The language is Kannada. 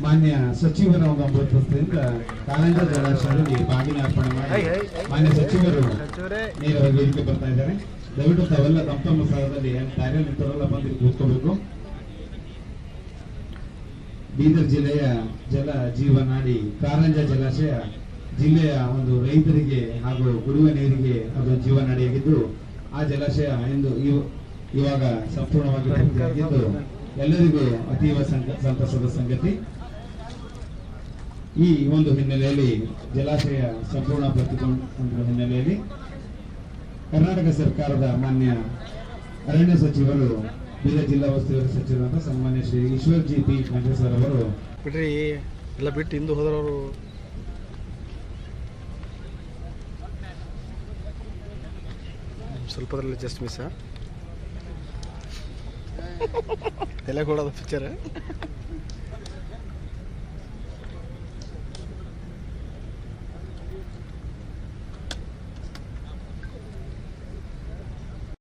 ಮಾನ್ಯ ಸಚಿವರ ಒಂದು ಅಮೃತದಿಂದ ಕಾರಂಜ ಜಲಾಶಯದಲ್ಲಿ ಬಾಗಿನ ಅರ್ಪಣೆ ಮಾಡಿ ಮಾನ್ಯ ಸಚಿವರು ನೇರವಾಗಿ ವೇದಿಕೆ ಬರ್ತಾ ಇದ್ದಾರೆ. ದಯವಿಟ್ಟು ತಾವೆಲ್ಲ ತಮ್ಮ ಸ್ಥಳದಲ್ಲಿ ಕಾರ್ಯ ನಿಂತವರೆಲ್ಲ ಬಂದು ಕೂತ್ಕೋಬೇಕು. ಬೀದರ್ ಜಿಲ್ಲೆಯ ಜಲ ಜೀವನಾಡಿ ಕಾರಂಜ ಜಲಾಶಯ ಜಿಲ್ಲೆಯ ಒಂದು ರೈತರಿಗೆ ಹಾಗೂ ಕುಡಿಯುವ ನೀರಿಗೆ ಅದು ಜೀವನಾಡಿಯಾಗಿದ್ದು, ಆ ಜಲಾಶಯ ಎಂದು ಇವಾಗ ಸಂಪೂರ್ಣವಾಗಿ ಪೂರ್ತಿಯಾಗಿದ್ದು ಎಲ್ಲರಿಗೂ ಅತೀವ ಸಂತಸದ ಸಂಗತಿ. ಈ ಒಂದು ಹಿನ್ನೆಲೆಯಲ್ಲಿ ಜಲಾಶಯ ಸಂಪೂರ್ಣ ಪೂರ್ತಿಗೊಂಡ ಹಿನ್ನೆಲೆಯಲ್ಲಿ ಕರ್ನಾಟಕ ಸರ್ಕಾರದ ಮಾನ್ಯ ಅರಣ್ಯ ಸಚಿವರು, ಬೀದರ್ ಜಿಲ್ಲಾ ಉಸ್ತುವಾರಿ ಸಚಿವರಾದ ಸನ್ಮಾನ್ಯ ಶ್ರೀ ಈಶ್ವರ್ ಜಿ ಪಿ ಖಂಡ್ರೆ ಸರ್ ಅವರು ಬಿಡ್ರಿ ಎಲ್ಲ ಬಿಟ್ಟು ಹಿಂದೂ ಹೋದವರು ಸ್ವಲ್ಪದ್ರಲ್ಲಿ ಜಸ್ಟ್ ಮಿಸ್ ಎಲ್ಲ ಕೊಡೋದು ಪಿಕ್ಚರ್